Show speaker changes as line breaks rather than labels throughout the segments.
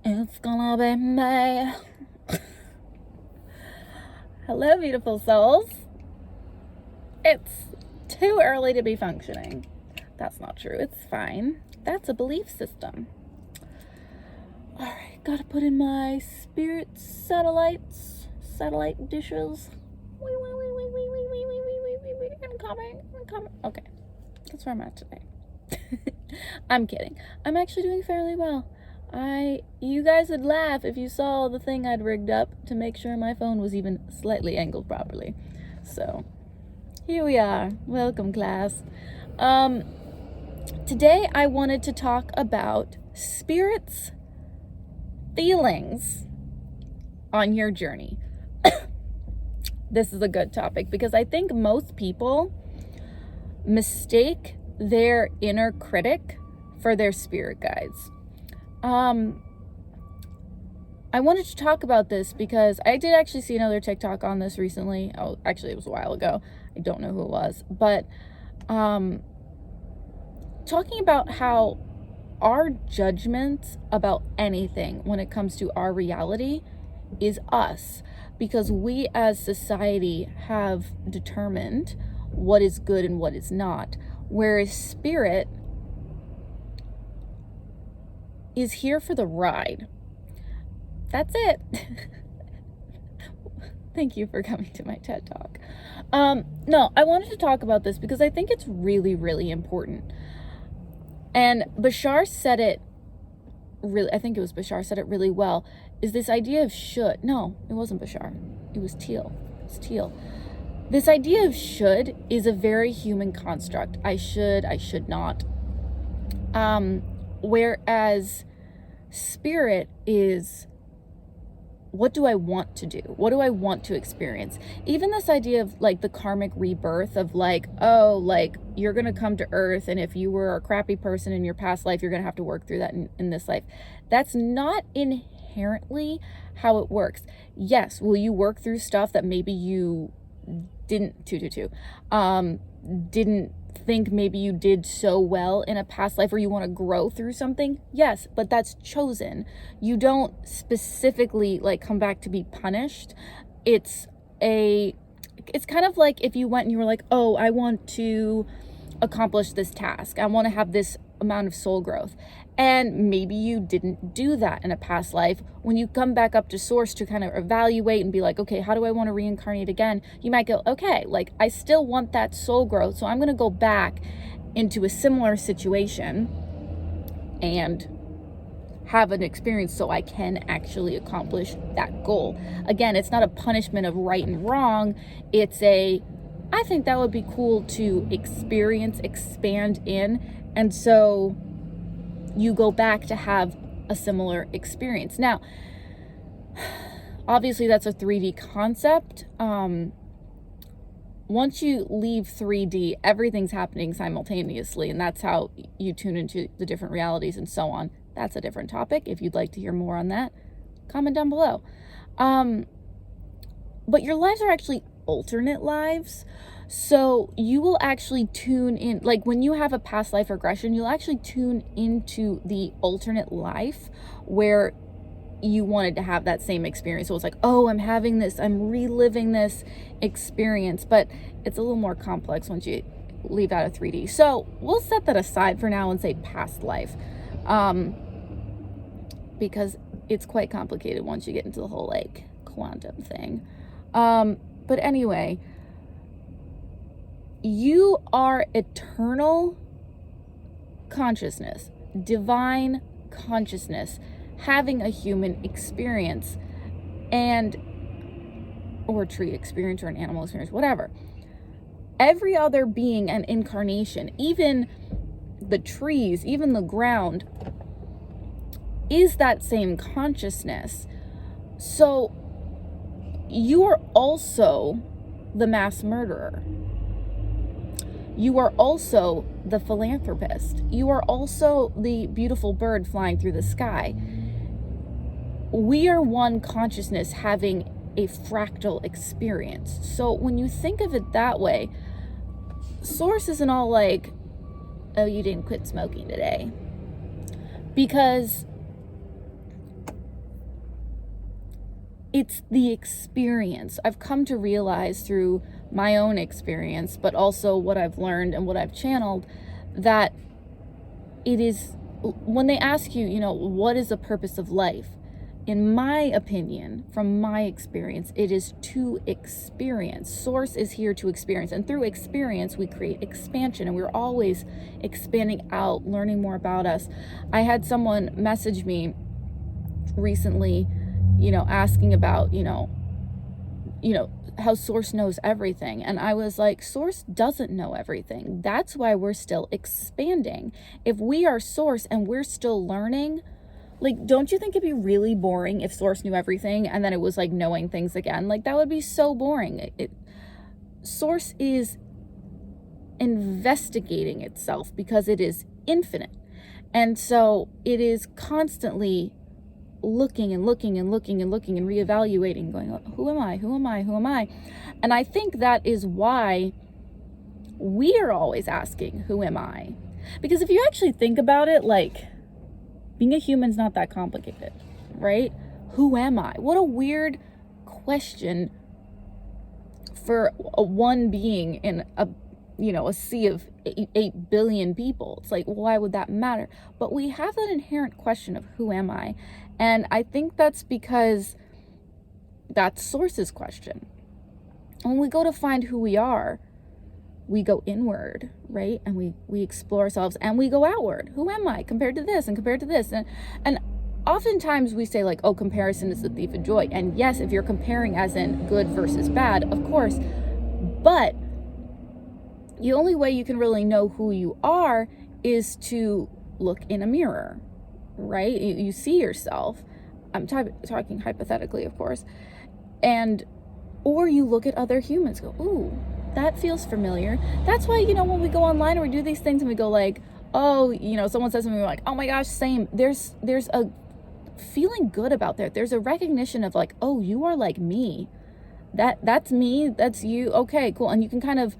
It's gonna be me. Hello, beautiful souls. It's too early to be functioning. That's not true. It's fine. That's a belief system. Alright, gotta put in my spirit satellite dishes. I'm coming. Okay, that's where I'm at today. I'm kidding. I'm actually doing fairly well. You guys would laugh if you saw the thing I'd rigged up to make sure my phone was even slightly angled properly. So, here we are. Welcome, class. Today I wanted to talk about spirits' feelings on your journey. This is a good topic because I think most people mistake their inner critic for their spirit guides. I wanted to talk about this because I did actually see another TikTok on this recently. Oh, actually it was a while ago. I don't know who it was, but talking about how our judgments about anything when it comes to our reality is us, because we as society have determined what is good and what is not, whereas spirit is here for the ride. That's it. Thank you for coming to my TED Talk. No, I wanted to talk about this because I think it's really, really important. And Bashar said it really, I think it was Bashar said it really well, is this idea of should. No, it wasn't Bashar. It was Teal. It's Teal. This idea of should is a very human construct. I should not. Whereas spirit is, what do I want to do? What do I want to experience? Even this idea of like the karmic rebirth of like, oh, like you're going to come to earth, and if you were a crappy person in your past life, you're going to have to work through that in this life. That's not inherently how it works. Yes, will you work through stuff that maybe you didn't think maybe you did so well in a past life, or you want to grow through something? Yes, but that's chosen. You don't specifically like come back to be punished. It's kind of like if you went and you were like, oh, I want to accomplish this task, I want to have this amount of soul growth, and maybe you didn't do that in a past life. When you come back up to source to kind of evaluate and be like, okay, how do I want to reincarnate again? You might go, okay, like I still want that soul growth, so I'm going to go back into a similar situation and have an experience so I can actually accomplish that goal. Again, it's not a punishment of right and wrong. It's I think that would be cool to experience, expand in, and so you go back to have a similar experience. Now, obviously that's a 3D concept. Once you leave 3D, everything's happening simultaneously, and that's how you tune into the different realities and so on. That's a different topic. If you'd like to hear more on that, comment down below. But your lives are actually alternate lives. So you will actually tune in, like when you have a past life regression, you'll actually tune into the alternate life where you wanted to have that same experience. So it's like, oh, I'm having this, I'm reliving this experience, but it's a little more complex once you leave out of 3D. So we'll set that aside for now and say past life, because it's quite complicated once you get into the whole like quantum thing. But anyway, you are eternal consciousness, divine consciousness, having a human experience, or a tree experience, or an animal experience, whatever. Every other being and incarnation, even the trees, even the ground, is that same consciousness. So you are also the mass murderer. You are also the philanthropist. You are also the beautiful bird flying through the sky. We are one consciousness having a fractal experience. So when you think of it that way, source isn't all like, oh, you didn't quit smoking today. Because it's the experience. I've come to realize through my own experience, but also what I've learned and what I've channeled, that it is, when they ask you, what is the purpose of life? In my opinion, from my experience, it is to experience. Source is here to experience. And through experience, we create expansion. And we're always expanding out, learning more about us. I had someone message me recently, asking about, how Source knows everything. And I was like, Source doesn't know everything. That's why we're still expanding. If we are Source and we're still learning, like, don't you think it'd be really boring if Source knew everything and then it was like knowing things again? Like, that would be so boring. Source is investigating itself because it is infinite. And so it is constantly looking and looking and looking and looking and reevaluating, going, who am I? Who am I? Who am I? And I think that is why we are always asking, who am I? Because if you actually think about it, like, being a human's not that complicated, right? Who am I? What a weird question for a one being in a sea of 8 billion people. It's like, why would that matter? But we have that inherent question of who am I? And I think that's because that's Source's question. When we go to find who we are, we go inward, right? And we explore ourselves, and we go outward. Who am I compared to this and compared to this? And oftentimes we say, like, oh, comparison is the thief of joy. And yes, if you're comparing as in good versus bad, of course. But the only way you can really know who you are is to look in a mirror, right? You see yourself. I'm talking hypothetically, of course. Or you look at other humans, go, ooh, that feels familiar. That's why, when we go online or we do these things and we go like, oh, someone says something, we're like, oh my gosh, same. There's a feeling good about that. There's a recognition of like, oh, you are like me. That's me. That's you. Okay, cool. And you can kind of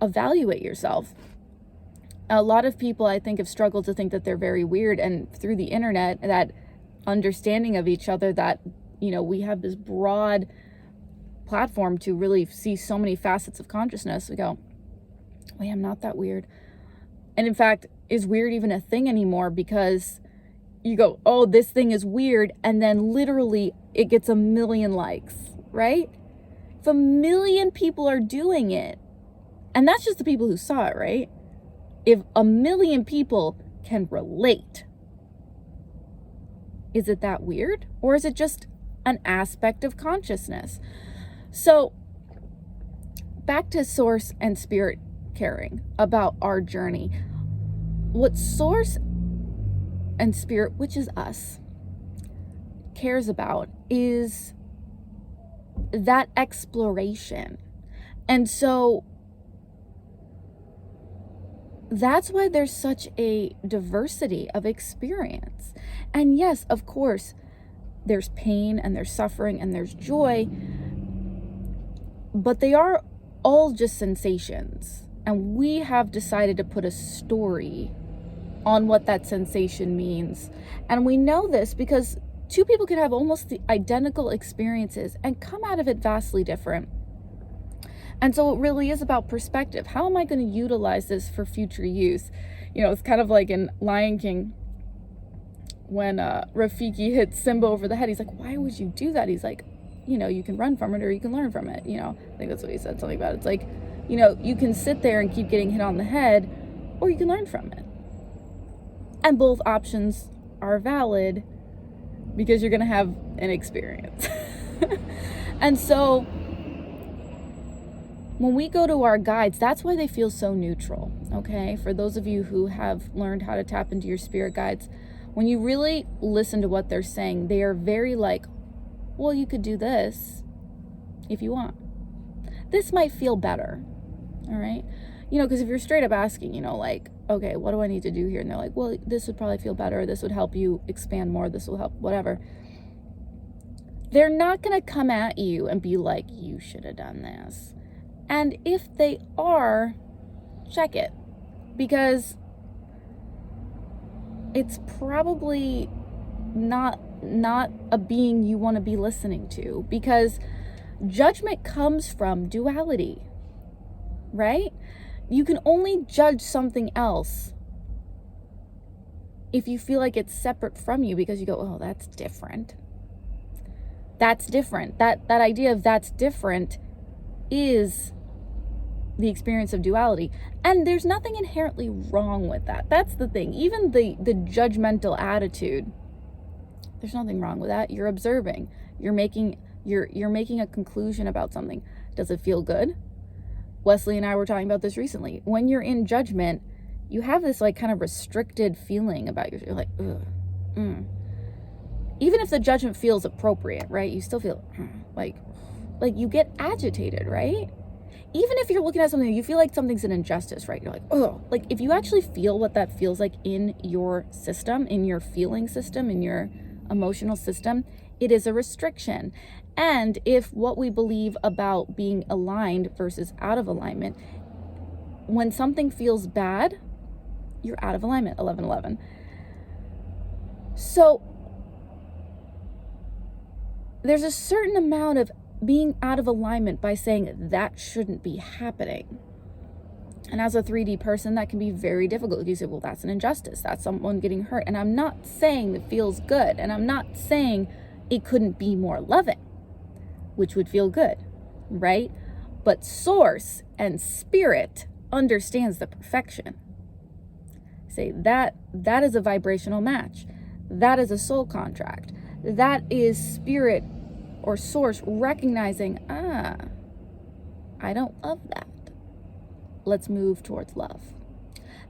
evaluate yourself. A lot of people, I think, have struggled to think that they're very weird. And through the internet, that understanding of each other, that, we have this broad platform to really see so many facets of consciousness. We go, wait, I'm not that weird. And in fact, is weird even a thing anymore? Because you go, oh, this thing is weird, and then literally it gets 1 million likes, right? If 1 million people are doing it, and that's just the people who saw it, right? If 1 million people can relate, is it that weird? Or is it just an aspect of consciousness? So back to Source and Spirit caring about our journey. What Source and Spirit, which is us, cares about is that exploration. And so that's why there's such a diversity of experience. And yes, of course, there's pain and there's suffering and there's joy, but they are all just sensations. And we have decided to put a story on what that sensation means. And we know this because two people can have almost the identical experiences and come out of it vastly different. And so it really is about perspective. How am I going to utilize this for future use? It's kind of like in Lion King when Rafiki hits Simba over the head. He's like, why would you do that? He's like, you can run from it or you can learn from it. I think that's what he said, something about it. It's like, you can sit there and keep getting hit on the head, or you can learn from it. And both options are valid because you're going to have an experience. And so when we go to our guides, that's why they feel so neutral, okay? For those of you who have learned how to tap into your spirit guides, when you really listen to what they're saying, they are very like, well, you could do this if you want. This might feel better, all right? Because if you're straight up asking, like, okay, what do I need to do here? And they're like, well, this would probably feel better. This would help you expand more. This will help, whatever. They're not going to come at you and be like, you should have done this. And if they are, check it. Because it's probably not not a being you want to be listening to, because judgment comes from duality, right? You can only judge something else if you feel like it's separate from you, because you go, oh, that's different. That's different. That idea of that's different is the experience of duality. And there's nothing inherently wrong with that. That's the thing. Even the judgmental attitude, there's nothing wrong with that. You're observing. You're making a conclusion about something. Does it feel good? Wesley and I were talking about this recently. When you're in judgment, you have this like kind of restricted feeling about yourself. You're like, ugh, Even if the judgment feels appropriate, right? You still feel like you get agitated, right? Even if you're looking at something, you feel like something's an injustice, right? You're like, oh, like if you actually feel what that feels like in your system, in your feeling system, in your emotional system, it is a restriction. And if what we believe about being aligned versus out of alignment, when something feels bad, you're out of alignment, 11:11. So there's a certain amount of being out of alignment by saying that shouldn't be happening. And as a 3D person, that can be very difficult. You say, well, that's an injustice. That's someone getting hurt. And I'm not saying it feels good. And I'm not saying it couldn't be more loving, which would feel good, right? But source and spirit understands the perfection. Say that is a vibrational match. That is a soul contract. That is spirit or source recognizing, I don't love that. Let's move towards love.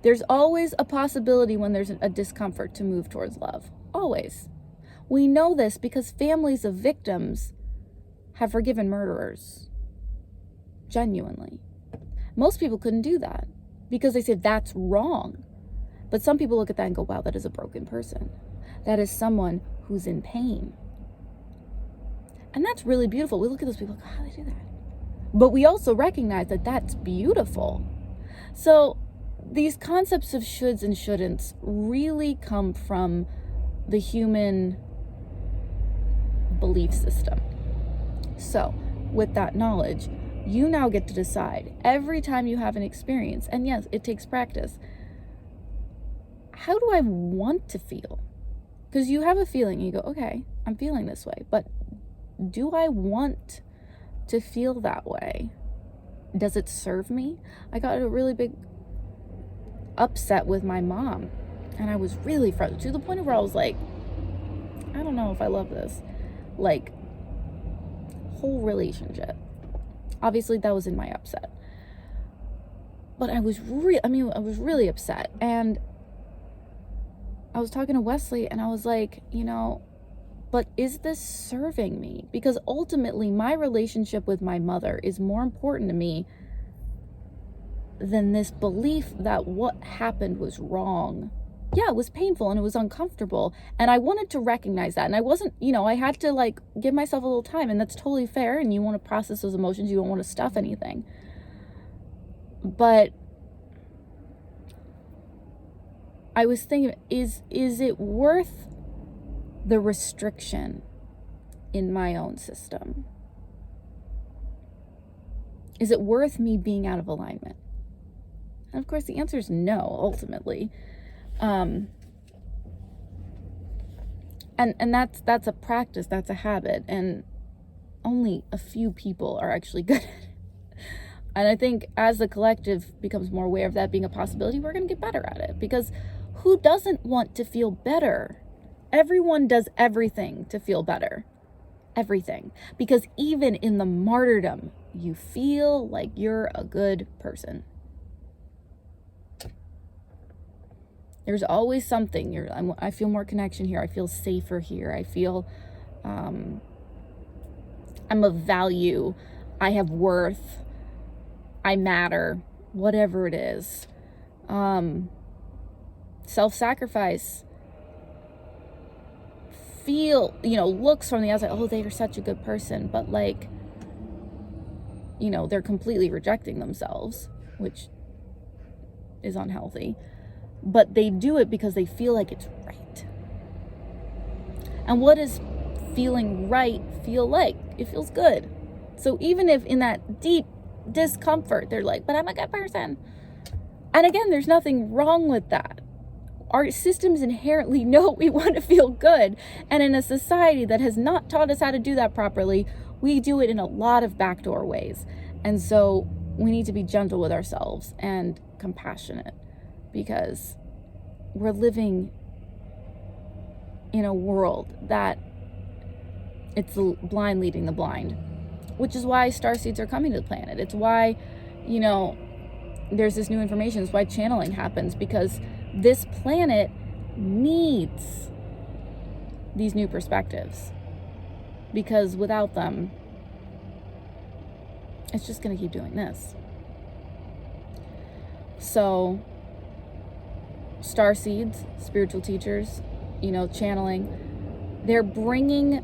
There's always a possibility when there's a discomfort to move towards love. Always. We know this because families of victims have forgiven murderers. Genuinely. Most people couldn't do that because they say that's wrong. But some people look at that and go, wow, that is a broken person. That is someone who's in pain. And that's really beautiful. We look at those people, how do they do that? But we also recognize that that's beautiful. So these concepts of shoulds and shouldn'ts really come from the human belief system. So with that knowledge, you now get to decide every time you have an experience, and yes, it takes practice, how do I want to feel? Because you have a feeling, you go, okay, I'm feeling this way, but do I want to feel that way? Does it serve me? I got a really big upset with my mom, and I was really frustrated to the point where I was like, I don't know if I love this, like, whole relationship. Obviously that was in my upset, but I was really upset. And I was talking to Wesley and I was like, but is this serving me? Because ultimately my relationship with my mother is more important to me than this belief that what happened was wrong. Yeah, it was painful and it was uncomfortable. And I wanted to recognize that. And I wasn't, I had to give myself a little time, and that's totally fair. And you want to process those emotions. You don't want to stuff anything. But I was thinking, is it worth the restriction in my own system? Is it worth me being out of alignment? And of course the answer is no, ultimately. And that's a practice, that's a habit, and only a few people are actually good at it. And I think as the collective becomes more aware of that being a possibility, we're going to get better at it. Because who doesn't want to feel better? Everyone does everything to feel better. Everything. Because even in the martyrdom, you feel like you're a good person. There's always something. I feel more connection here. I feel safer here. I feel I'm of value. I have worth. I matter. Whatever it is. Self-sacrifice. Looks from the outside, oh, they are such a good person. But they're completely rejecting themselves, which is unhealthy. But they do it because they feel like it's right. And what does feeling right feel like? It feels good. So even if in that deep discomfort, they're like, but I'm a good person. And again, there's nothing wrong with that. Our systems inherently know we want to feel good. And in a society that has not taught us how to do that properly, we do it in a lot of backdoor ways. And so we need to be gentle with ourselves and compassionate, because we're living in a world that it's the blind leading the blind, which is why starseeds are coming to the planet. It's why, there's this new information. It's why channeling happens, because this planet needs these new perspectives, because without them, it's just going to keep doing this. So starseeds, spiritual teachers, channeling, they're bringing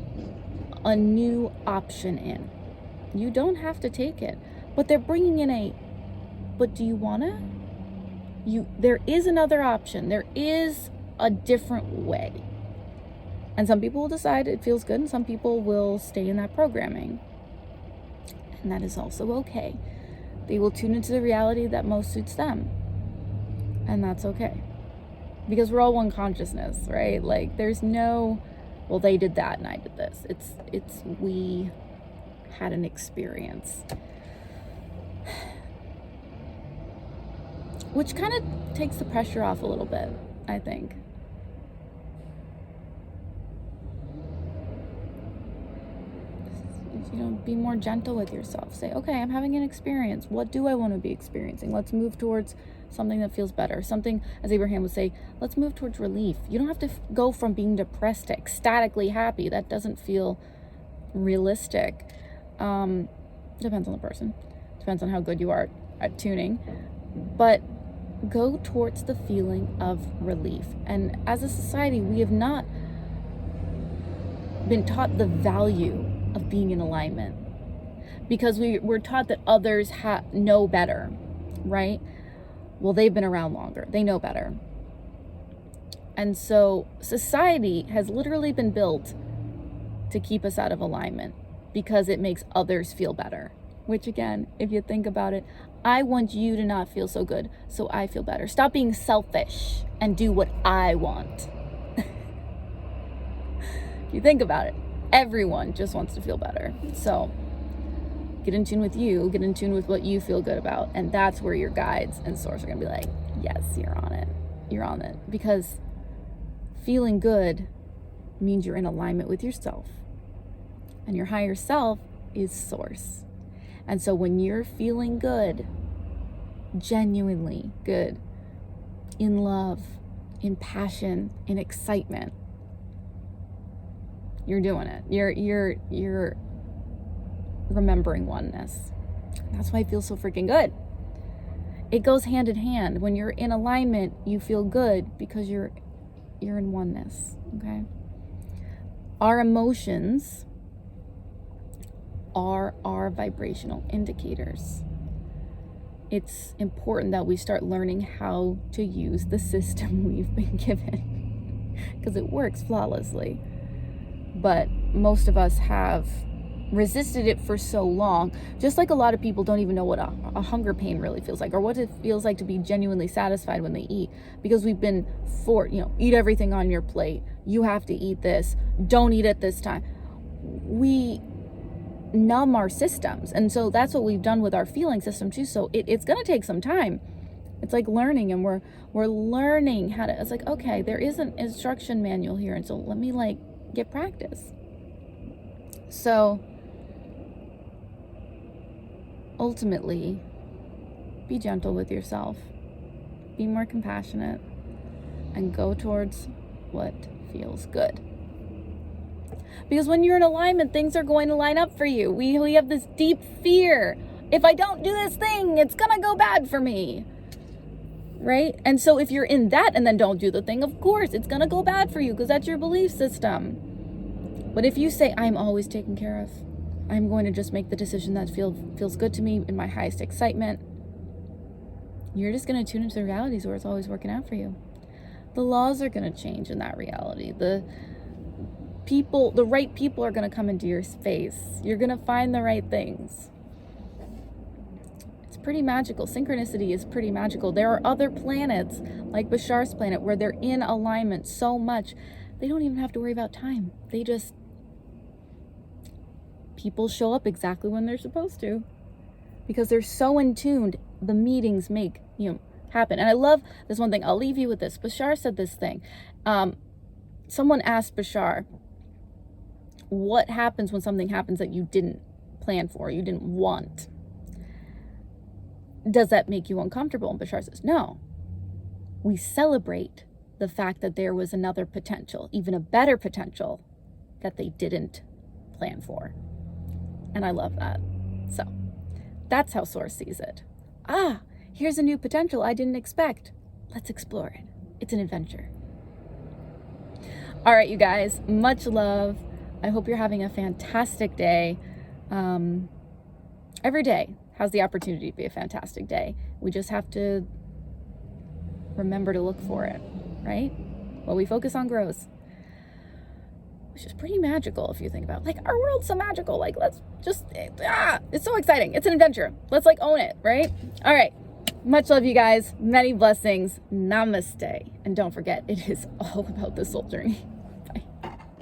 a new option in. You don't have to take it, but they're bringing in but do you wanna? There is another option. There is a different way. And some people will decide it feels good, and some people will stay in that programming. And that is also okay. They will tune into the reality that most suits them. And that's okay. Because we're all one consciousness, right? Like, there's no, well, they did that and I did this. It's we had an experience. Which kind of takes the pressure off a little bit, I think. Be more gentle with yourself. Say, okay, I'm having an experience. What do I want to be experiencing? Let's move towards something that feels better. Something, as Abraham would say, let's move towards relief. You don't have to go from being depressed to ecstatically happy. That doesn't feel realistic. Depends on the person. Depends on how good you are at tuning. But go towards the feeling of relief. And as a society, we have not been taught the value of being in alignment, because we're taught that others know better, right? Well, they've been around longer. They know better. And so society has literally been built to keep us out of alignment because it makes others feel better. Which, again, if you think about it, I want you to not feel so good, so I feel better. Stop being selfish and do what I want. If you think about it, everyone just wants to feel better. So get in tune with you, get in tune with what you feel good about. And that's where your guides and source are going to be like, yes, you're on it. You're on it. Because feeling good means you're in alignment with yourself. And your higher self is source. And so when you're feeling good, genuinely good, in love, in passion, in excitement, you're doing it. You're remembering oneness. That's why it feels so freaking good. It goes hand in hand. When you're in alignment, you feel good because you're in oneness. Okay? Our emotions are our vibrational indicators. It's important that we start learning how to use the system we've been given, because it works flawlessly. But most of us have resisted it for so long, just like a lot of people don't even know what a hunger pain really feels like, or what it feels like to be genuinely satisfied when they eat, because we've been eat everything on your plate, you have to eat this, don't eat at this time. We numb our systems, and so that's what we've done with our feeling system too. So it's going to take some time. It's like learning, and we're learning how to, it's like, okay, there is an instruction manual here, and so let me get practice. So ultimately, be gentle with yourself, be more compassionate, and go towards what feels good. Because when you're in alignment, things are going to line up for you. We have this deep fear. If I don't do this thing, it's going to go bad for me. Right? And so if you're in that and then don't do the thing, of course, it's going to go bad for you, because that's your belief system. But if you say, I'm always taken care of, I'm going to just make the decision that feels good to me in my highest excitement, you're just going to tune into the realities where it's always working out for you. The laws are going to change in that reality. people, the right people are going to come into your space. You're going to find the right things. It's pretty magical. Synchronicity is pretty magical. There are other planets, like Bashar's planet, where they're in alignment so much, they don't even have to worry about time. They just, people show up exactly when they're supposed to. Because they're so in tuned, the meetings make, happen. And I love this one thing. I'll leave you with this. Bashar said this thing. Someone asked Bashar, what happens when something happens that you didn't plan for, you didn't want? Does that make you uncomfortable? And Bashar says, no. We celebrate the fact that there was another potential, even a better potential, that they didn't plan for. And I love that. So that's how Source sees it. Here's a new potential I didn't expect. Let's explore it. It's an adventure. All right, you guys, much love. I hope you're having a fantastic day. Every day has the opportunity to be a fantastic day. We just have to remember to look for it, right? What we focus on grows. Which is pretty magical if you think about it. Like, our world's so magical. Like, let's just, it's so exciting. It's an adventure. Let's own it, right? All right. Much love, you guys. Many blessings. Namaste. And don't forget, it is all about the soul journey.